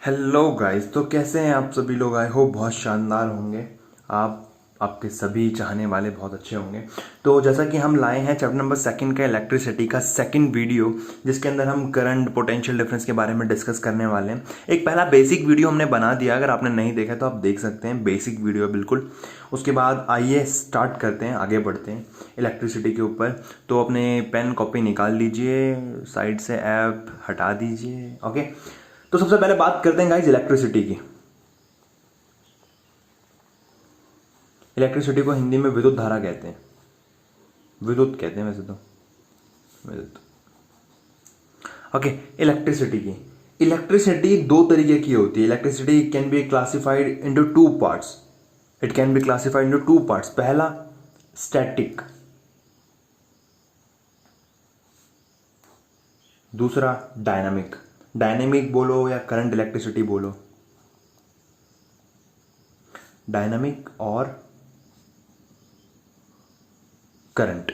Hello guys, तो कैसे हैं आप सभी लोग। आई होप बहुत शानदार होंगे। आपके सभी चाहने वाले बहुत अच्छे होंगे। तो जैसा कि हम लाए हैं चैप्टर नंबर सेकंड का इलेक्ट्रिसिटी का सेकंड वीडियो, जिसके अंदर हम करंट पोटेंशियल डिफरेंस के बारे में डिस्कस करने वाले हैं। एक पहला बेसिक वीडियो हमने बना दिया, अगर आपने नहीं देखा तो आप देख सकते हैं। बेसिक वीडियो बिल्कुल। उसके बाद आइए स्टार्ट करते हैं, आगे बढ़ते हैं इलेक्ट्रिसिटी के ऊपर। तो अपने पेन कॉपी निकाल लीजिए, साइड से ऐप हटा दीजिए। ओके, तो सबसे पहले बात करते हैं गाइस इलेक्ट्रिसिटी की। इलेक्ट्रिसिटी को हिंदी में विद्युत धारा कहते हैं, विद्युत कहते हैं वैसे तो, विद्युत। ओके, इलेक्ट्रिसिटी दो तरीके की होती है। Electricity can be classified into two parts. It can be classified into two parts. पहला स्टैटिक, दूसरा डायनामिक। डायनामिक बोलो या करंट इलेक्ट्रिसिटी बोलो, डायनामिक और करंट।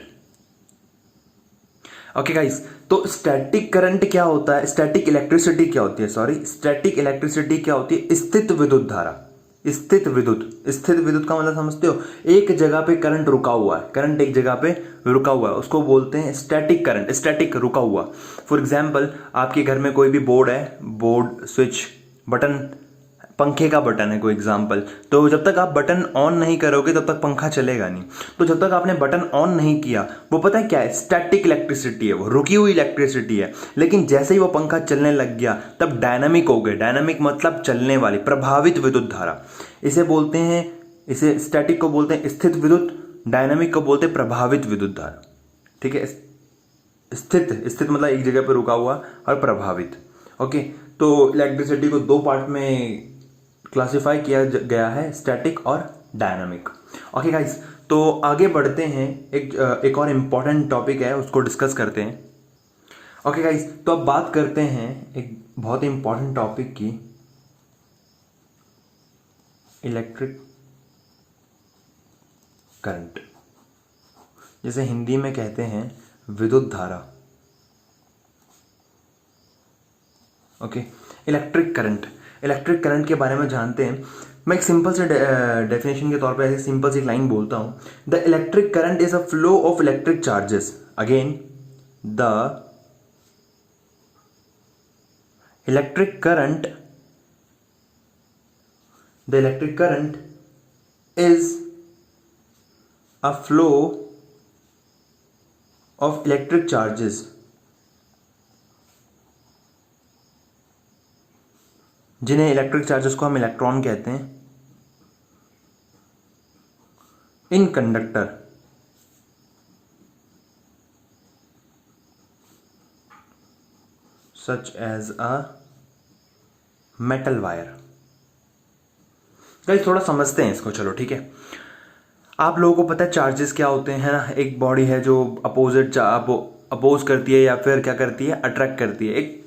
ओके गाइस, तो स्टैटिक करंट क्या होता है, स्टैटिक इलेक्ट्रिसिटी क्या होती है, सॉरी स्टैटिक इलेक्ट्रिसिटी क्या होती है? स्थित विद्युत धारा। स्थित विद्युत का मतलब समझते हो? एक जगह पे करंट रुका हुआ है, करंट एक जगह पे रुका हुआ है, उसको बोलते हैं स्टैटिक करंट। स्टैटिक रुका हुआ। फॉर एग्जांपल, आपके घर में कोई भी बोर्ड है, बोर्ड, स्विच, बटन, पंखे का बटन है कोई एग्जाम्पल। तो जब तक आप बटन ऑन नहीं करोगे तब तक पंखा चलेगा नहीं। तो जब तक आपने बटन ऑन नहीं किया, वो पता है क्या है? स्टैटिक इलेक्ट्रिसिटी है, वो रुकी हुई इलेक्ट्रिसिटी है। लेकिन जैसे ही वो पंखा चलने लग गया तब डायनामिक हो गए। डायनामिक मतलब चलने वाली, प्रभावित विद्युत धारा। इसे बोलते हैं, इसे स्टैटिक को बोलते हैं स्थित विद्युत, डायनामिक को बोलते हैं प्रभावित विद्युत धारा। ठीक है, स्थित मतलब एक जगह पर रुका हुआ, और प्रभावित। ओके, तो इलेक्ट्रिसिटी को दो पार्ट में क्लासिफाई किया गया है, स्टैटिक और डायनामिक। ओके गाइस, तो आगे बढ़ते हैं। एक और इम्पॉर्टेंट टॉपिक है, उसको डिस्कस करते हैं। ओके गाइस, तो अब बात करते हैं एक बहुत इंपॉर्टेंट टॉपिक की, इलेक्ट्रिक करंट, जिसे हिंदी में कहते हैं विद्युत धारा। ओके, इलेक्ट्रिक करंट के बारे में जानते हैं। मैं एक सिंपल से डेफिनेशन के तौर पे ऐसे सिंपल सी एक लाइन बोलता हूं। The electric current is a flow of electric charges. Again, the electric current is a flow of electric charges, जिन्हें इलेक्ट्रिक चार्जेस को हम इलेक्ट्रॉन कहते हैं, in conductor such as a metal wire. Guys थोड़ा समझते हैं इसको, चलो ठीक है। आप लोगों को पता है चार्जेस क्या होते हैं, है ना? एक बॉडी है जो अपोज करती है या फिर क्या करती है, अट्रैक्ट करती है। एक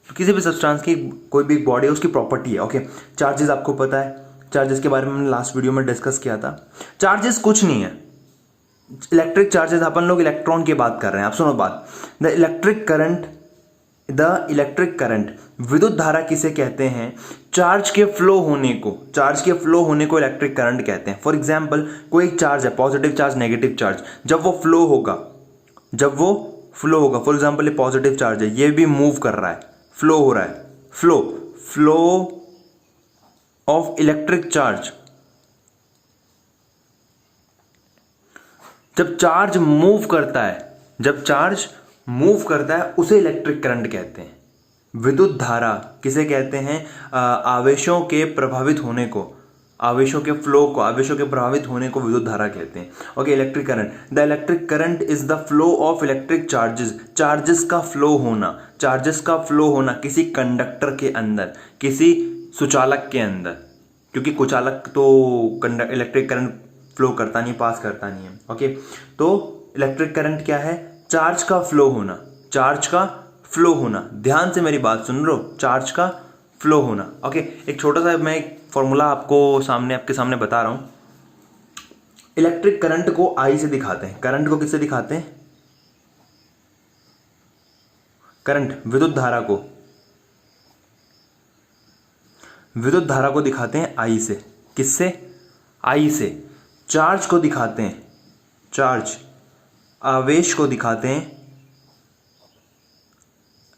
किसी भी सब्सटेंस की कोई भी बॉडी है, उसकी प्रॉपर्टी है। ओके, चार्जेस आपको पता है, चार्जेस के बारे में हमने लास्ट वीडियो में डिस्कस किया था। चार्जेस कुछ नहीं है, इलेक्ट्रिक चार्जेस, अपन लोग इलेक्ट्रॉन की बात कर रहे हैं। आप सुनो बात, द इलेक्ट्रिक करंट, विद्युत धारा किसे कहते हैं? चार्ज के फ्लो होने को इलेक्ट्रिक करंट कहते हैं। फॉर एग्जाम्पल, कोई चार्ज है, पॉजिटिव चार्ज, नेगेटिव चार्ज, जब वो फ्लो होगा, फॉर एग्जाम्पल ये पॉजिटिव चार्ज है, ये भी मूव कर रहा है, फ्लो हो रहा है, फ्लो ऑफ इलेक्ट्रिक चार्ज। जब चार्ज मूव करता है उसे इलेक्ट्रिक करंट कहते हैं। विद्युत धारा किसे कहते हैं? आवेशों के प्रभावित होने को, आवेशों के प्रभावित होने को विद्युत धारा कहते हैं। Okay, electric current, the electric current is the flow of electric charges. Charges का फ्लो होना किसी कंडक्टर के अंदर, किसी सुचालक के अंदर, क्योंकि कुचालक तो इलेक्ट्रिक करंट फ्लो करता नहीं, पास करता नहीं है। ओके, तो इलेक्ट्रिक करंट क्या है? चार्ज का फ्लो होना। ध्यान से मेरी बात सुन लो, चार्ज का फ्लो होना। ओके, एक छोटा सा मैं एक फॉर्मूला आपके सामने बता रहा हूं। इलेक्ट्रिक करंट को आई से दिखाते हैं। करंट को किससे दिखाते हैं? करंट, विद्युत धारा को विद्युत धारा को दिखाते हैं आई से। किससे? आई से। चार्ज को दिखाते हैं, चार्ज आवेश को दिखाते हैं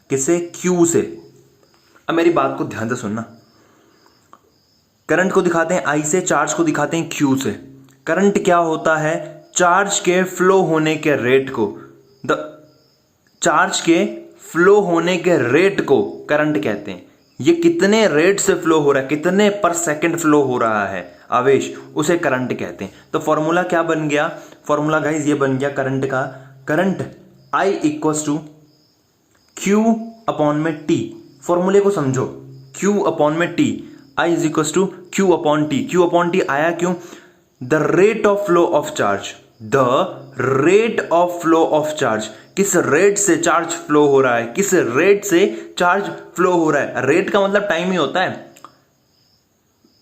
किससे? क्यू से। अब मेरी बात को ध्यान से सुनना, करंट को दिखाते हैं आई से, चार्ज को दिखाते हैं क्यू से। करंट क्या होता है? चार्ज के फ्लो होने के रेट को, चार्ज के फ्लो होने के रेट को करंट कहते हैं। ये कितने रेट से फ्लो हो रहा है, कितने पर सेकंड फ्लो हो रहा है आवेश, उसे करंट कहते हैं। तो फॉर्मूला क्या बन गया? फॉर्मूला गाइज ये बन गया करंट का, current I equals to Q upon में टी। फॉर्मूले को समझो, क्यू अपॉन में T, I is equals to Q upon T. Q upon T आया क्यों? The rate of flow of charge, the rate of flow of charge, किस rate से charge flow हो रहा है, किस रेट से चार्ज फ्लो हो रहा है। रेट का मतलब टाइम ही होता है,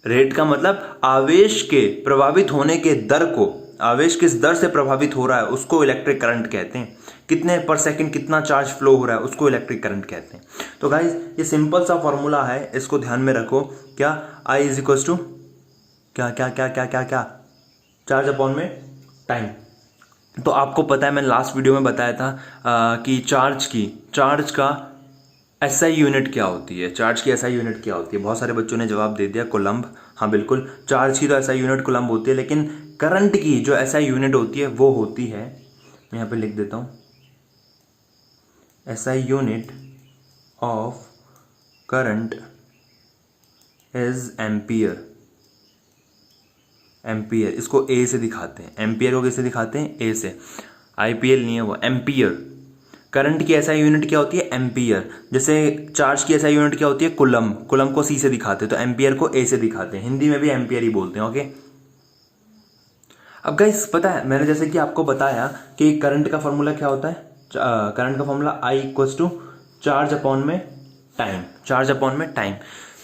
रेट का मतलब आवेश के प्रभावित होने के दर को, आवेश किस दर से प्रभावित हो रहा है उसको इलेक्ट्रिक करंट कहते हैं। कितने पर सेकंड कितना चार्ज फ्लो हो रहा है उसको इलेक्ट्रिक करंट कहते हैं। तो गाइज ये सिंपल सा फॉर्मूला है, इसको ध्यान में रखो। क्या? I इज इक्वल्स टू क्या क्या क्या क्या क्या क्या चार्ज अपॉन में टाइम। तो आपको पता है, मैंने लास्ट वीडियो में बताया था कि चार्ज का एसआई यूनिट क्या होती है, चार्ज की एसआई यूनिट क्या होती है। बहुत सारे बच्चों ने जवाब दे दिया कूलम्ब। हाँ बिल्कुल, चार्ज की तो एसआई यूनिट कूलम्ब होती है, लेकिन करंट की जो एसआई यूनिट होती है वो होती है, मैं यहाँ पे लिख देता हूँ, SI unit of current is ampere. Ampere इसको ए से दिखाते हैं, एम्पियर को किससे दिखाते हैं? ए से। आईपीएल नहीं है वो, एम्पियर। करंट की एसआई यूनिट क्या होती है? एम्पियर। जैसे चार्ज की एसआई यूनिट क्या होती है? कूलम्ब। कूलम्ब को सी से दिखाते हैं, तो एम्पियर को ए से दिखाते हैं। हिंदी में भी एम्पियर ही बोलते हैं। ओके, अब गाइस पता है, मैंने जैसे कि आपको बताया कि करंट का फॉर्मूला क्या होता है, करंट का formula I equals to charge upon में टाइम, चार्ज अपॉन में टाइम।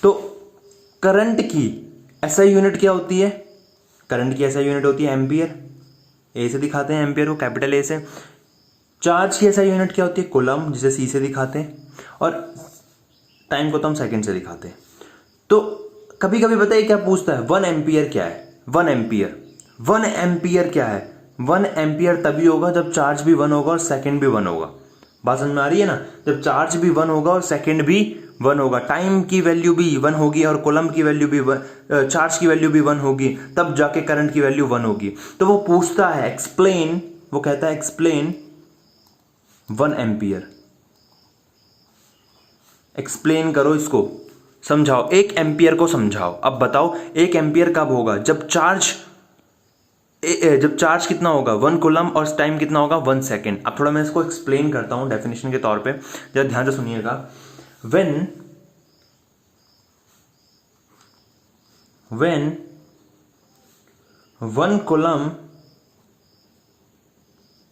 तो करंट की एसआई यूनिट क्या होती है? करंट की एसआई यूनिट होती है एम्पियर, ए से दिखाते हैं एम्पियर को, कैपिटल ए से। चार्ज की एसआई यूनिट क्या होती है? कूलम्ब, जिसे सी से दिखाते हैं, और टाइम को तो हम सेकंड से दिखाते हैं। तो कभी कभी बताइए क्या पूछता है, 1 एम्पियर क्या है? 1 एम्पियर, 1 एम्पियर क्या है? 1 एम्पियर तभी होगा जब चार्ज भी 1 होगा और सेकंड भी 1 होगा। बात समझ में आ रही है ना? जब चार्ज भी 1 होगा और सेकंड भी 1 होगा, टाइम की वैल्यू भी 1 होगी और कूलम्ब की वैल्यू भी चार्ज की वैल्यू भी 1 होगी, तब जाके करंट की वैल्यू 1 होगी। तो वो पूछता है एक्सप्लेन, वो कहता है एक्सप्लेन 1 एम्पियर। एक्सप्लेन करो इसको, समझाओ, 1 एम्पियर को समझाओ। अब बताओ 1 एम्पियर कब होगा? जब चार्ज कितना होगा? 1 कूलम्ब, और टाइम कितना होगा? 1 सेकेंड। अब थोड़ा मैं इसको एक्सप्लेन करता हूं डेफिनेशन के तौर पे, जरा ध्यान से सुनिएगा। when 1 कूलम्ब,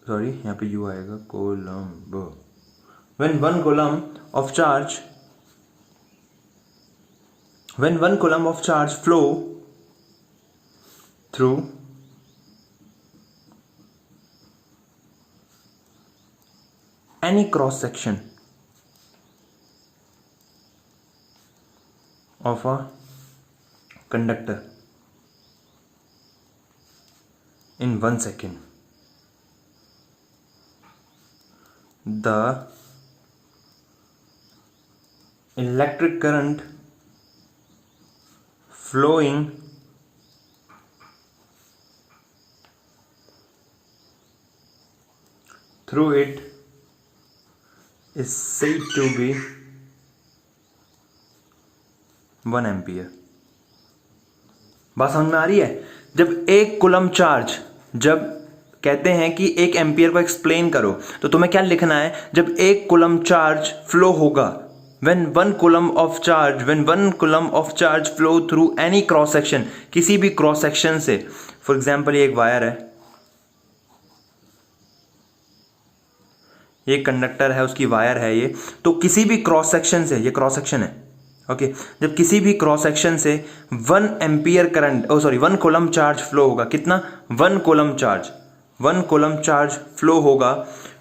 सॉरी यहाँ पे यू आएगा, coulomb. when 1 coulomb of charge, when 1 coulomb of charge flow through any cross section of a conductor in 1 second, the electric current flowing through it is said to be 1 ampere. बात समझ में आ रही है? जब 1 coulomb charge, जब कहते हैं कि 1 एम्पियर को एक्सप्लेन करो, तो तुम्हें क्या लिखना है? जब 1 कूलम्ब चार्ज फ्लो होगा, when 1 coulomb of charge, when 1 coulomb of charge flow through any cross section, किसी भी क्रॉस सेक्शन से। फॉर एग्जाम्पल ये एक वायर है, ये कंडक्टर है, उसकी वायर है ये, तो किसी भी क्रॉस सेक्शन से, ये क्रॉस सेक्शन है, ओके, जब किसी भी क्रॉस सेक्शन से 1 ampere current, 1 coulomb charge flow होगा। कितना? 1 coulomb charge, 1 coulomb charge flow होगा,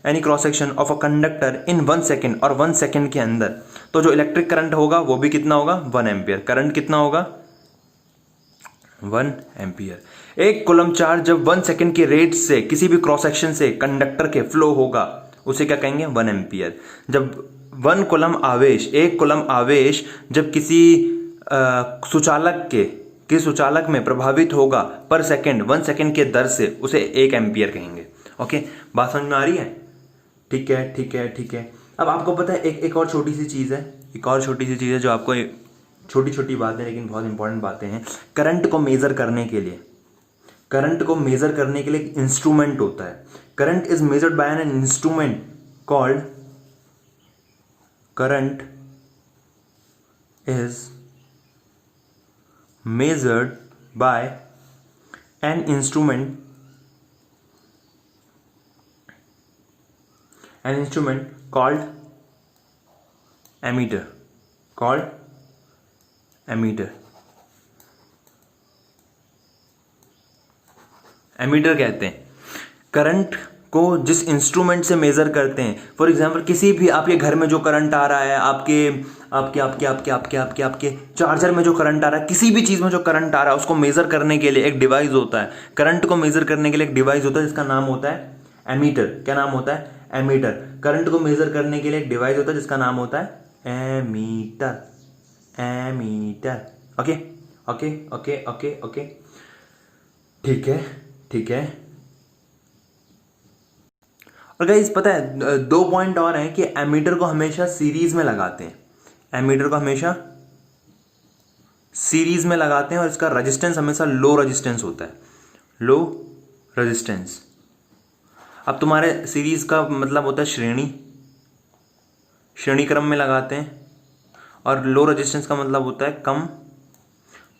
any cross section of a conductor in 1 second और 1 सेकेंड के अंदर, तो जो इलेक्ट्रिक करंट होगा वो भी कितना होगा 1 एम्पियर। करंट कितना होगा 1 एम्पियर। एक कूलम चार्ज जब 1 सेकेंड के रेट से किसी भी क्रॉस सेक्शन से कंडक्टर के फ्लो होगा उसे क्या कहेंगे 1 एम्पियर। जब 1 कूलम आवेश, एक कूलम आवेश जब किसी सुचालक में प्रभावित होगा पर सेकेंड 1 सेकेंड के दर से उसे 1 एम्पियर कहेंगे। ओके, बात समझ में आ रही है? ठीक है ठीक है ठीक है। अब आपको पता है एक और छोटी सी चीज़ है, जो आपको छोटी छोटी बातें लेकिन बहुत इंपॉर्टेंट बातें हैं। करंट को मेजर करने के लिए एक इंस्ट्रूमेंट होता है। Current is measured by an instrument called current is measured by an instrument called ammeter, ammeter कहते हैं करंट को जिस इंस्ट्रूमेंट से मेजर करते हैं। फॉर एग्जांपल किसी भी आपके घर में जो करंट आ रहा है, आपके चार्जर में जो करंट आ रहा है, किसी भी चीज में जो करंट आ रहा है उसको मेजर करने के लिए एक डिवाइस होता है। करंट को मेजर करने के लिए एक डिवाइस होता है जिसका नाम होता है एमीटर। क्या नाम होता है? एमीटर। करंट को मेजर करने के लिए एक डिवाइस होता है जिसका नाम होता है ammeter. Okay okay okay okay okay, ठीक है ठीक है। और गाइस पता है 2 पॉइंट और हैं कि एमीटर को हमेशा सीरीज में लगाते हैं। और इसका रेजिस्टेंस हमेशा लो रेजिस्टेंस होता है, लो रेजिस्टेंस। अब तुम्हारे सीरीज का मतलब होता है श्रेणी क्रम में लगाते हैं, और लो रेजिस्टेंस का मतलब होता है कम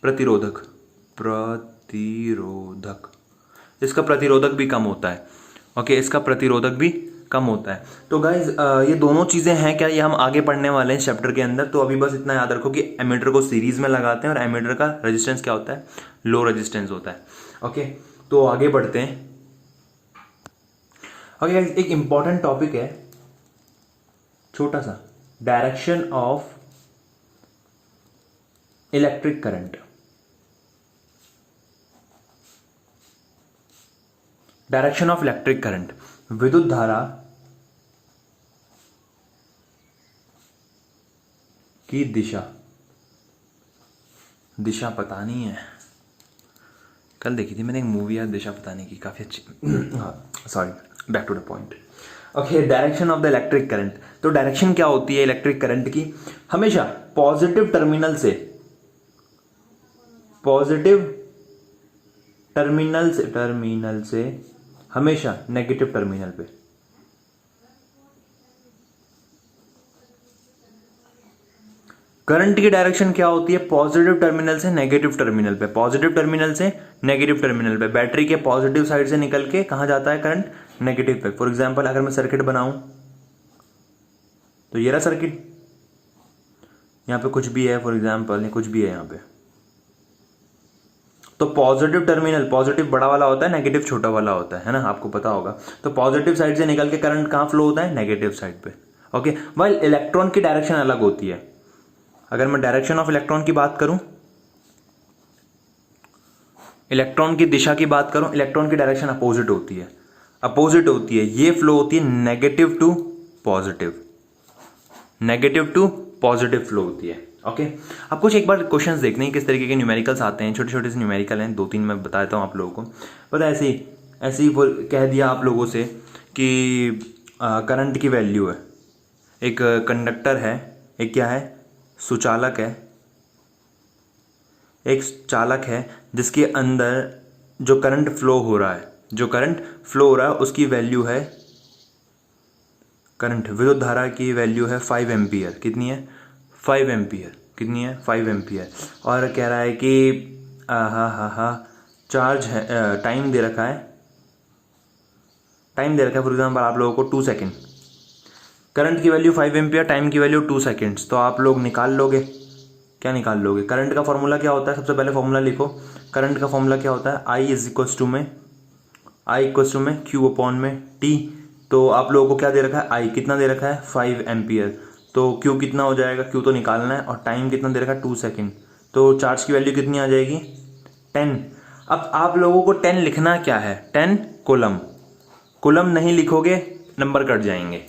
प्रतिरोधक। इसका प्रतिरोधक भी कम होता है। ओके, इसका प्रतिरोधक भी कम होता है। तो गाइज ये दोनों चीज़ें हैं क्या, ये हम आगे पढ़ने वाले हैं चैप्टर के अंदर। तो अभी बस इतना याद रखो कि एमीटर को सीरीज में लगाते हैं और एमीटर का रेजिस्टेंस क्या होता है? लो रेजिस्टेंस होता है। ओके, तो आगे बढ़ते हैं। ओके गाइज, एक इंपॉर्टेंट टॉपिक है छोटा सा, direction of electric current. Direction of electric current, विद्युत धारा की दिशा पता नहीं है। कल देखी थी मैंने एक मूवी यार दिशा पताने की, काफी अच्छी। Sorry, back to the point. Okay, direction of the electric current. तो डायरेक्शन क्या होती है इलेक्ट्रिक करंट की? हमेशा पॉजिटिव टर्मिनल से हमेशा नेगेटिव टर्मिनल पे। करंट की डायरेक्शन क्या होती है? पॉजिटिव टर्मिनल से नेगेटिव टर्मिनल पे। बैटरी के पॉजिटिव साइड से निकल के कहां जाता है करंट? नेगेटिव पे। फॉर एग्जांपल अगर मैं सर्किट बनाऊं तो ये रहा सर्किट, यहां पे कुछ भी है, फॉर एग्जांपल कुछ भी है यहां पे, तो पॉजिटिव टर्मिनल, पॉजिटिव बड़ा वाला होता है, नेगेटिव छोटा वाला होता है ना, आपको पता होगा। तो पॉजिटिव साइड से निकल के करंट कहां फ्लो होता है? नेगेटिव साइड पे। ओके, वाइल इलेक्ट्रॉन की डायरेक्शन अलग होती है। अगर मैं डायरेक्शन ऑफ इलेक्ट्रॉन की बात करूं, इलेक्ट्रॉन की दिशा की बात करूं, इलेक्ट्रॉन की डायरेक्शन अपोजिट होती है। ये फ्लो होती है नेगेटिव टू पॉजिटिव फ्लो होती है। ओके, अब कुछ एक बार क्वेश्चंस देखने हैं किस तरीके के न्यूमेरिकल्स आते हैं। छोटे छोटे से न्यूमेरिकल हैं, 2-3 मैं बता देता हूँ आप लोगों को। पता है ऐसे ही कह दिया आप लोगों से कि करंट की वैल्यू है, एक कंडक्टर है, एक क्या है? सुचालक है, एक चालक है जिसके अंदर जो करंट फ्लो हो रहा है उसकी वैल्यू है, करंट विद्युत धारा की वैल्यू है 5 एम्पियर। कितनी है? 5 एम्पियर। और कह रहा है कि चार्ज है, टाइम दे रखा है फॉर एग्जाम्पल आप लोगों को 2 सेकेंड। करंट की वैल्यू 5 एम्पियर, टाइम की वैल्यू 2 सेकेंड्स। तो आप लोग निकाल लोगे, क्या निकाल लोगे? करंट का फॉर्मूला क्या होता है? सबसे पहले फॉर्मूला लिखो। करंट का फॉर्मूला क्या होता है? I इक्वल्स टू में Q अपॉन में T। तो आप लोगों को क्या दे रखा है, आई कितना दे रखा है 5 एम्पियर, तो क्यू कितना हो जाएगा, क्यू तो निकालना है, और टाइम कितना दे रखा है 2 सेकेंड, तो चार्ज की वैल्यू कितनी आ जाएगी 10। अब आप लोगों को 10 लिखना क्या है, 10 कोलम, कोलम नहीं लिखोगे नंबर कट जाएंगे।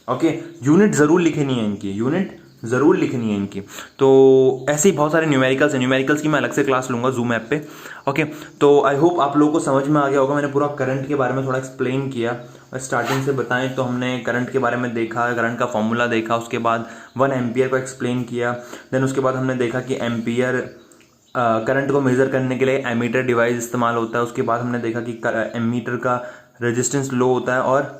ओके, यूनिट ज़रूर लिखनी है इनकी, यूनिट ज़रूर लिखनी है इनकी। तो ऐसे ही बहुत सारे न्यूमेरिकल्स हैं, न्यूमेरिकल्स की मैं अलग से क्लास लूँगा जूम ऐप पे। ओके, तो आई होप आप लोगों को समझ में आ गया होगा। मैंने पूरा करंट के बारे में थोड़ा एक्सप्लेन किया। स्टार्टिंग से बताएं तो हमने करंट के बारे में देखा, करंट का फॉर्मूला देखा, उसके बाद 1 एम्पियर को एक्सप्लेन किया। देन उसके बाद हमने देखा कि एम्पियर करंट को मेज़र करने के लिए एमीटर डिवाइस इस्तेमाल होता है। उसके बाद हमने देखा कि एमीटर का रेजिस्टेंस लो होता है और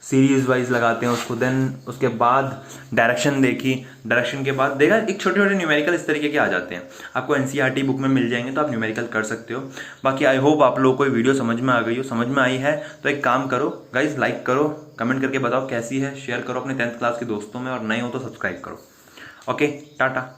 सीरीज वाइज लगाते हैं उसको। देन उसके बाद डायरेक्शन देखी, डायरेक्शन के बाद देखा एक छोटे छोटे न्यूमेरिकल इस तरीके के आ जाते हैं, आपको एनसीईआरटी बुक में मिल जाएंगे, तो आप न्यूमेरिकल कर सकते हो। बाकी आई होप आप लोगों को ये वीडियो समझ में आ गई हो। समझ में आई है तो एक काम करो गाइज, लाइक करो, कमेंट करके बताओ कैसी है, शेयर करो अपने 10th क्लास के दोस्तों में, और नए हो तो सब्सक्राइब करो। ओके, टाटा।